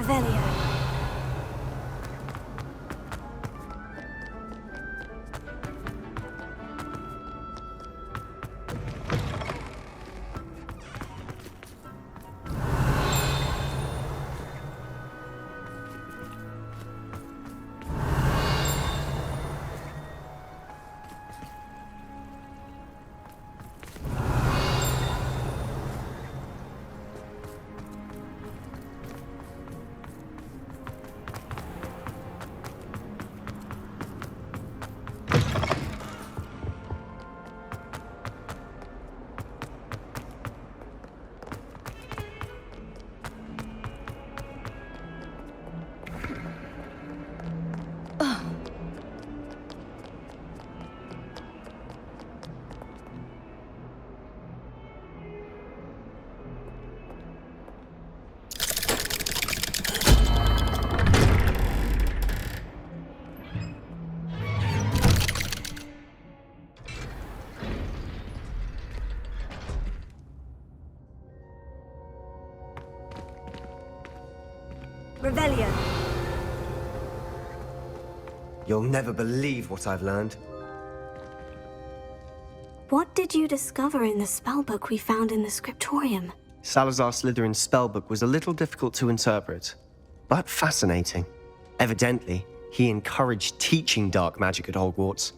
Revelio. Revelio. You'll never believe what I've learned. What did you discover in the spellbook we found in the scriptorium? Salazar Slytherin's spellbook was a little difficult to interpret, but fascinating. Evidently, he encouraged teaching dark magic at Hogwarts.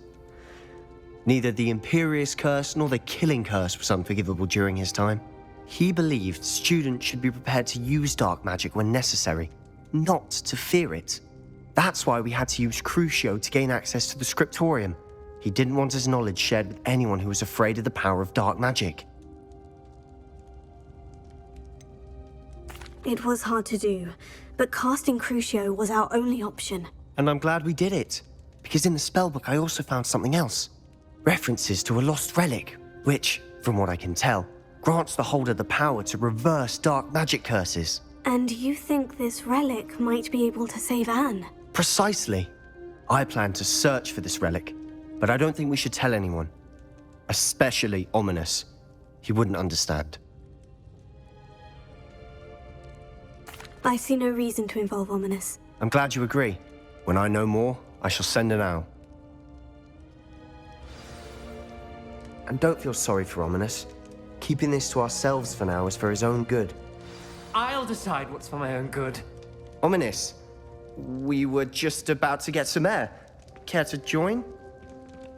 Neither the Imperious Curse nor the Killing Curse was unforgivable during his time. He believed students should be prepared to use dark magic when necessary, not to fear it. That's why we had to use Crucio to gain access to the scriptorium. He didn't want his knowledge shared with anyone who was afraid of the power of dark magic. It was hard to do, but casting Crucio was our only option. And I'm glad we did it, because in the spellbook I also found something else. References to a lost relic, which, from what I can tell, grants the holder the power to reverse dark magic curses. And you think this relic might be able to save Anne? Precisely. I plan to search for this relic, but I don't think we should tell anyone. Especially Ominous. He wouldn't understand. I see no reason to involve Ominous. I'm glad you agree. When I know more, I shall send an owl. And don't feel sorry for Ominous. Keeping this to ourselves for now is for his own good. I'll decide what's for my own good. Ominous, we were just about to get some air. Care to join?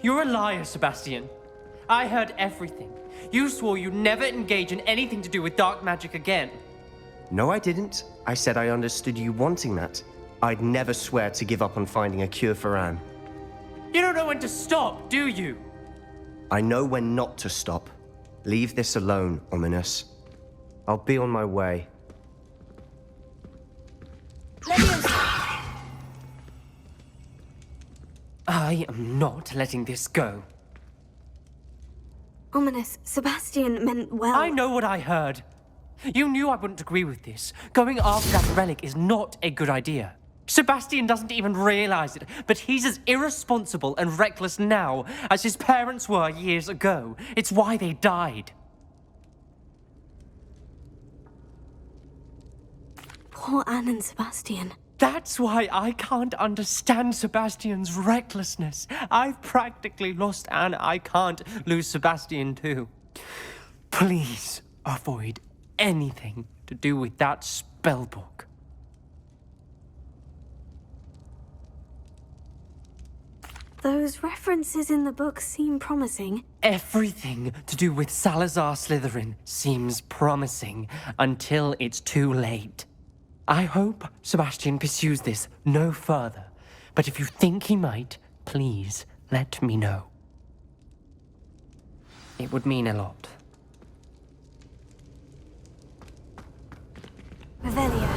You're a liar, Sebastian. I heard everything. You swore you'd never engage in anything to do with dark magic again. No, I didn't. I said I understood you wanting that. I'd never swear to give up on finding a cure for Anne. You don't know when to stop, do you? I know when not to stop. Leave this alone, Ominous. I'll be on my way. I am not letting this go. Ominous, Sebastian meant well. I know what I heard. You knew I wouldn't agree with this. Going after that relic is not a good idea. Sebastian doesn't even realize it, but he's as irresponsible and reckless now as his parents were years ago. It's why they died. Poor Anne and Sebastian. That's why I can't understand Sebastian's recklessness. I've practically lost Anne. I can't lose Sebastian too. Please avoid anything to do with that spellbook. Those references in the book seem promising. Everything to do with Salazar Slytherin seems promising until it's too late. I hope Sebastian pursues this no further, but if you think he might, please let me know. It would mean a lot. Revelio.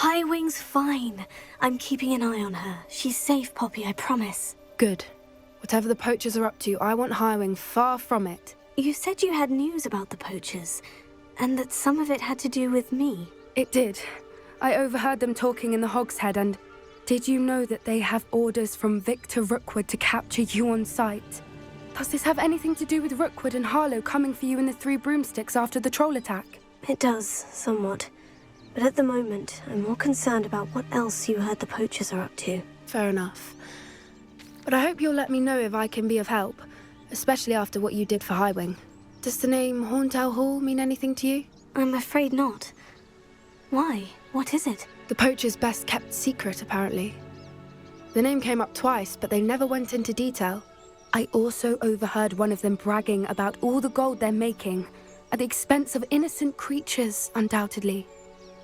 Highwing's fine. I'm keeping an eye on her. She's safe, Poppy, I promise. Good. Whatever the poachers are up to, I want Highwing far from it. You said you had news about the poachers, and that some of it had to do with me. It did. I overheard them talking in the Hogshead, and did you know that they have orders from Victor Rookwood to capture you on sight? Does this have anything to do with Rookwood and Harlow coming for you in the Three Broomsticks after the troll attack? It does, somewhat. But at the moment, I'm more concerned about what else you heard the poachers are up to. Fair enough. But I hope you'll let me know if I can be of help, especially after what you did for Highwing. Does the name Horntail Hall mean anything to you? I'm afraid not. Why? What is it? The poachers' best kept secret, apparently. The name came up twice, but they never went into detail. I also overheard one of them bragging about all the gold they're making, at the expense of innocent creatures, undoubtedly.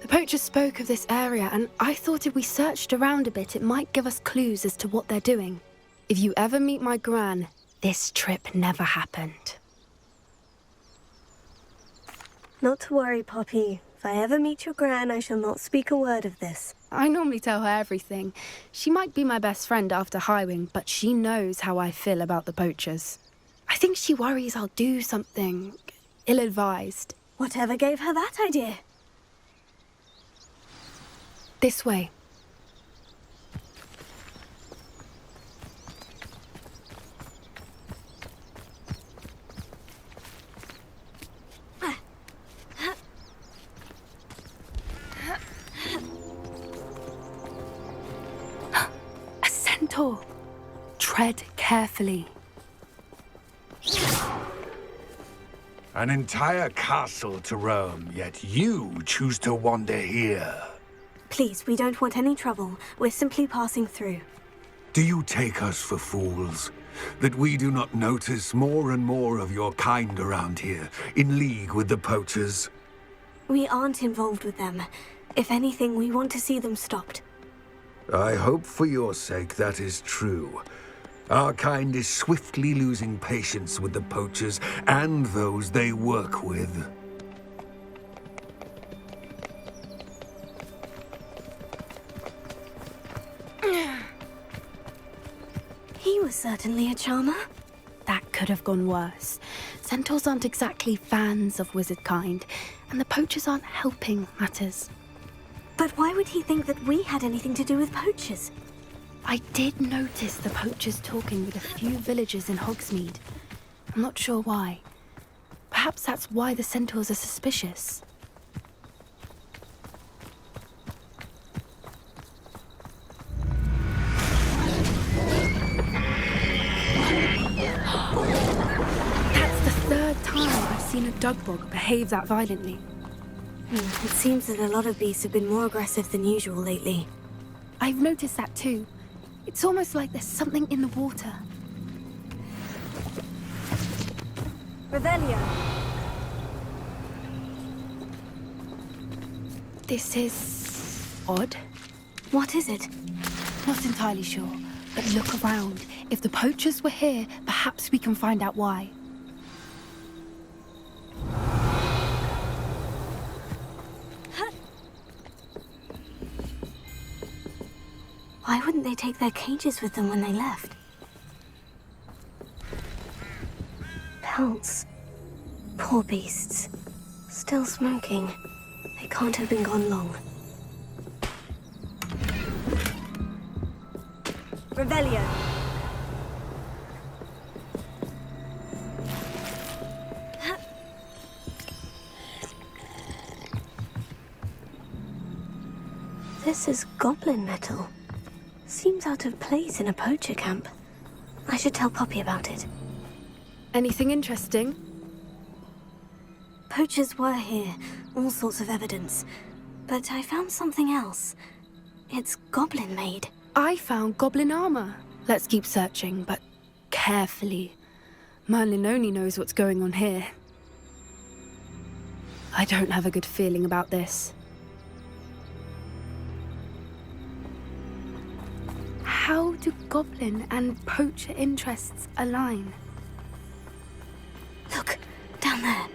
The poachers spoke of this area, and I thought if we searched around a bit, it might give us clues as to what they're doing. If you ever meet my gran, this trip never happened. Not to worry, Poppy. If I ever meet your gran, I shall not speak a word of this. I normally tell her everything. She might be my best friend after Highwing, but she knows how I feel about the poachers. I think she worries I'll do something ill-advised. Whatever gave her that idea? This way. A centaur. Tread carefully. An entire castle to roam, yet you choose to wander here. Please, we don't want any trouble. We're simply passing through. Do you take us for fools? That we do not notice more and more of your kind around here, in league with the poachers? We aren't involved with them. If anything, we want to see them stopped. I hope for your sake that is true. Our kind is swiftly losing patience with the poachers and those they work with. He was certainly a charmer. That could have gone worse. Centaurs aren't exactly fans of wizard kind, and the poachers aren't helping matters. But why would he think that we had anything to do with poachers? I did notice the poachers talking with a few villagers in Hogsmeade. I'm not sure why. Perhaps that's why the centaurs are suspicious. That's the third time I've seen a dugbog behave that violently. It seems that a lot of beasts have been more aggressive than usual lately. I've noticed that too. It's almost like there's something in the water. Revelio! This is odd. What is it? Not entirely sure, but look around. If the poachers were here, perhaps we can find out why. Why wouldn't they take their cages with them when they left? Pelts. Poor beasts. Still smoking. They can't have been gone long. Revelio! This is goblin metal. Seems out of place in a poacher camp. I should tell Poppy about it. Anything interesting? Poachers were here, all sorts of evidence. But I found something else. It's goblin-made. I found goblin armor. Let's keep searching, but carefully. Merlin only knows what's going on here. I don't have a good feeling about this. How do goblin and poacher interests align? Look, down there.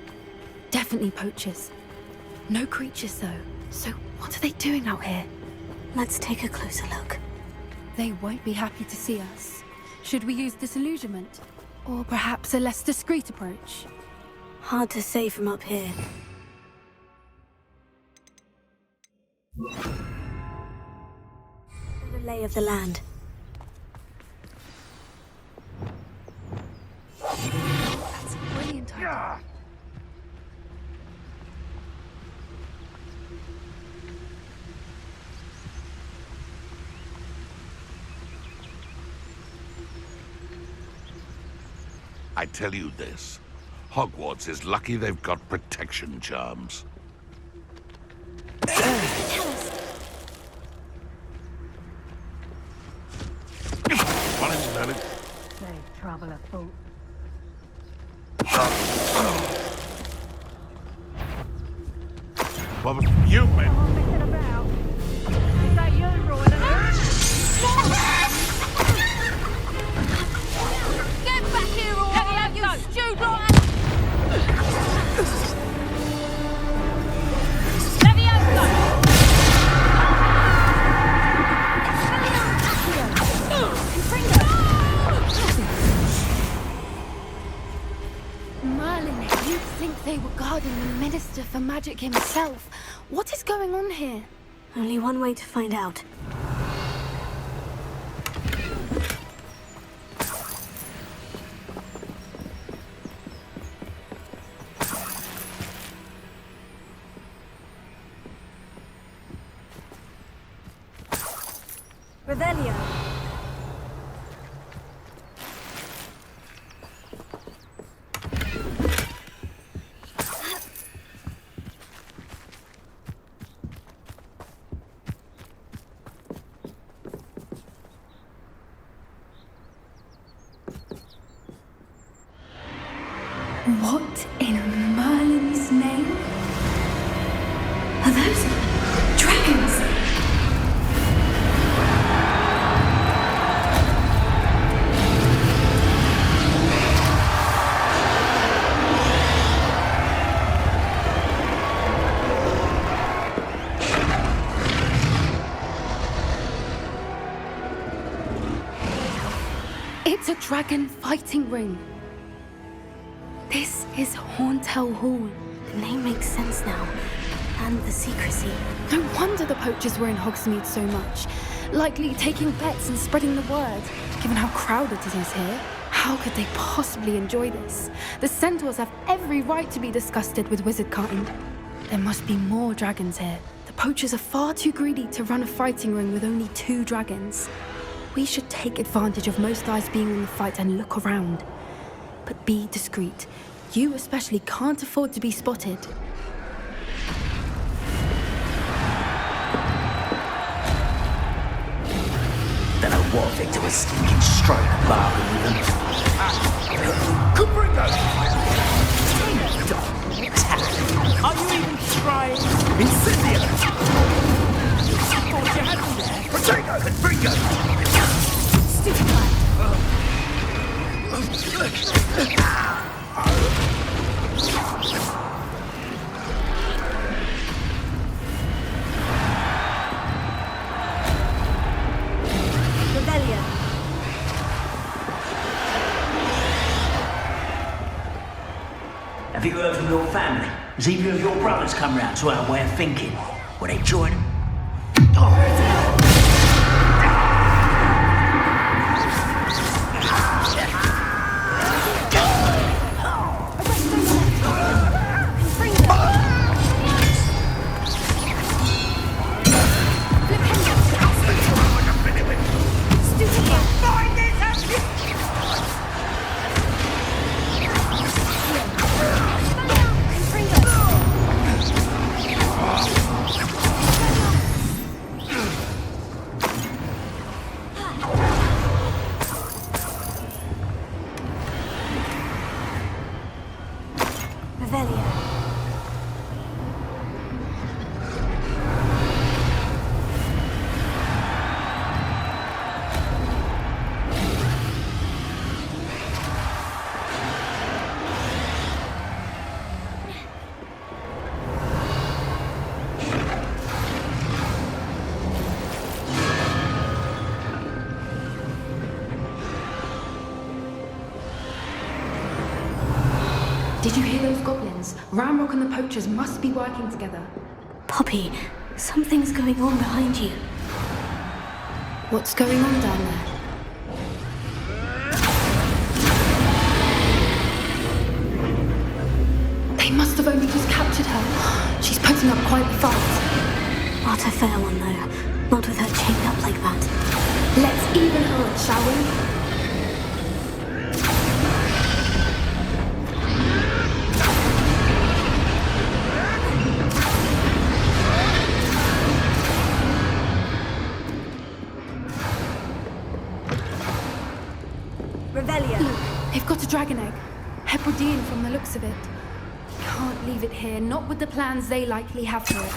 Definitely poachers. No creatures, though. So what are they doing out here? Let's take a closer look. They won't be happy to see us. Should we use disillusionment? Or perhaps a less discreet approach? Hard to say from up here. The lay of the land. That's a brilliant idea. I tell you this, Hogwarts is lucky they've got protection charms. Morning, Merlin. Save trouble afoot. What have you men? Messing about. Is that you, Roy? Get back here, Roy! You stewed like... Merlin, you'd think they were guarding the Minister for Magic himself. What is going on here? Only one way to find out. Revelio. What in Merlin's name? Are those dragons? It's a dragon fighting ring. This is Hauntel Hall. The name makes sense now. And the secrecy. No wonder the poachers were in Hogsmeade so much. Likely taking bets and spreading the word, given how crowded it is here. How could they possibly enjoy this? The centaurs have every right to be disgusted with wizard kind. There must be more dragons here. The poachers are far too greedy to run a fighting ring with only 2 dragons. We should take advantage of most eyes being on the fight and look around. But be discreet. You especially can't afford to be spotted. Don't know what Victor was thinking, stroke bargain with them. Cooper, Are you even trying? Incendio! Thought you had me there. Potato and Bringo! Stupid lad. Rebellion. Have you heard from your family? Has either of your brothers come round to our way of thinking? Will they join? Did you hear those goblins? Ramrock and the poachers must be working together. Poppy, something's going on behind you. What's going on down there? They must have only just captured her. She's putting up quite the fight. Not a fair one, though. Not with her chained up like that. Let's even her up, shall we? They've got a dragon egg. Hebridean from the looks of it. Can't leave it here, not with the plans they likely have for it.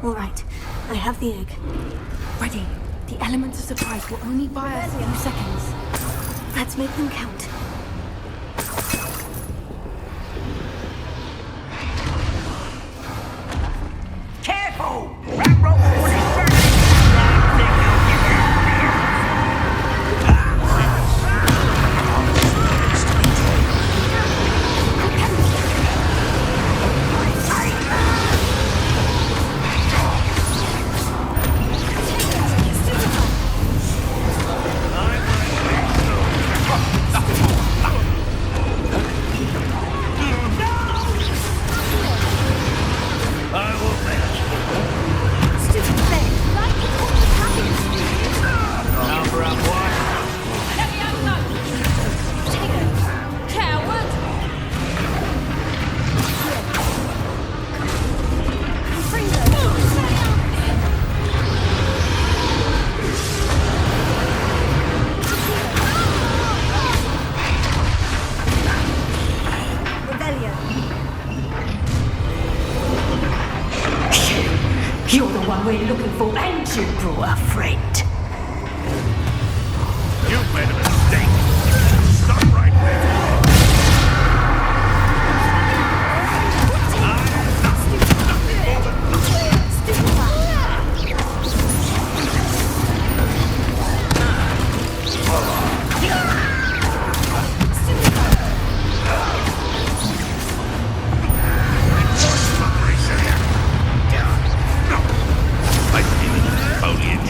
All right, I have the egg. Ready. The elements of surprise will only buy us a few seconds. Let's make them count. Careful! Ramrock with his dragon! we're looking for, and you brought a friend. You made a mistake. Stop right there. I feel it in the foliage.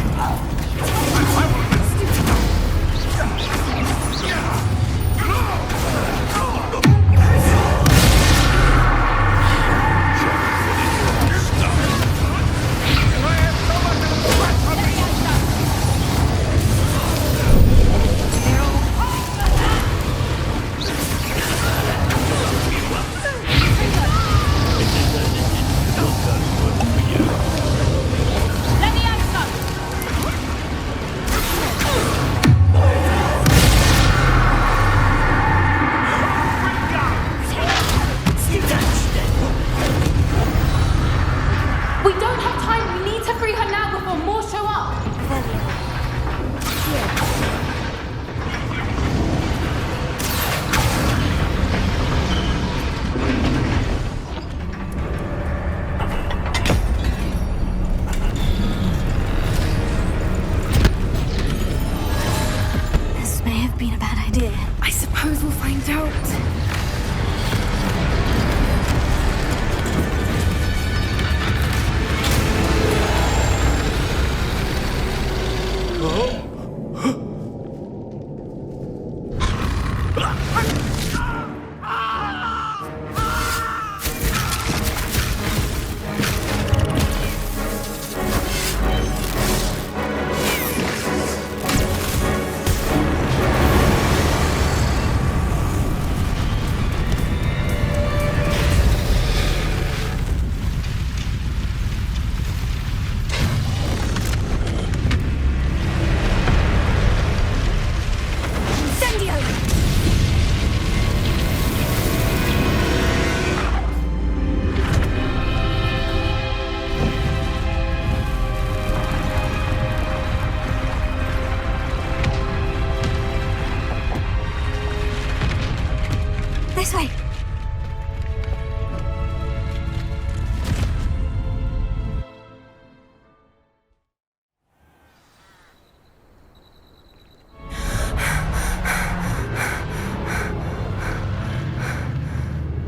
We don't have time. We need to free her now before more show up. This may have been a bad idea. I suppose we'll find out. This way.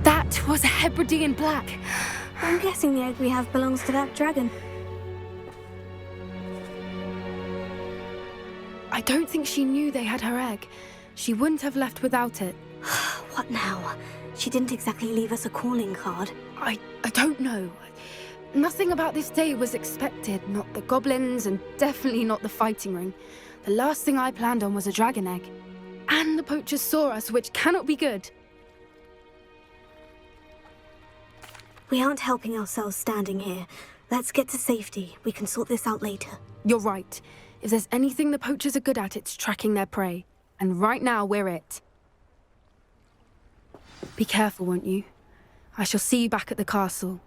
That was a Hebridean black. I'm guessing the egg we have belongs to that dragon. I don't think she knew they had her egg. She wouldn't have left without it. What now? She didn't exactly leave us a calling card. I don't know. Nothing about this day was expected. Not the goblins, and definitely not the fighting ring. The last thing I planned on was a dragon egg. And the poachers saw us, which cannot be good. We aren't helping ourselves standing here. Let's get to safety. We can sort this out later. You're right. If there's anything the poachers are good at, it's tracking their prey. And right now, we're it. Be careful, won't you? I shall see you back at the castle.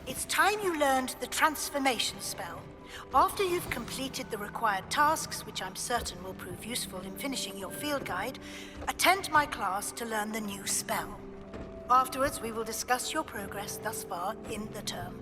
It's time you learned the transformation spell. After you've completed the required tasks, which I'm certain will prove useful in finishing your field guide, attend my class to learn the new spell. Afterwards, we will discuss your progress thus far in the term.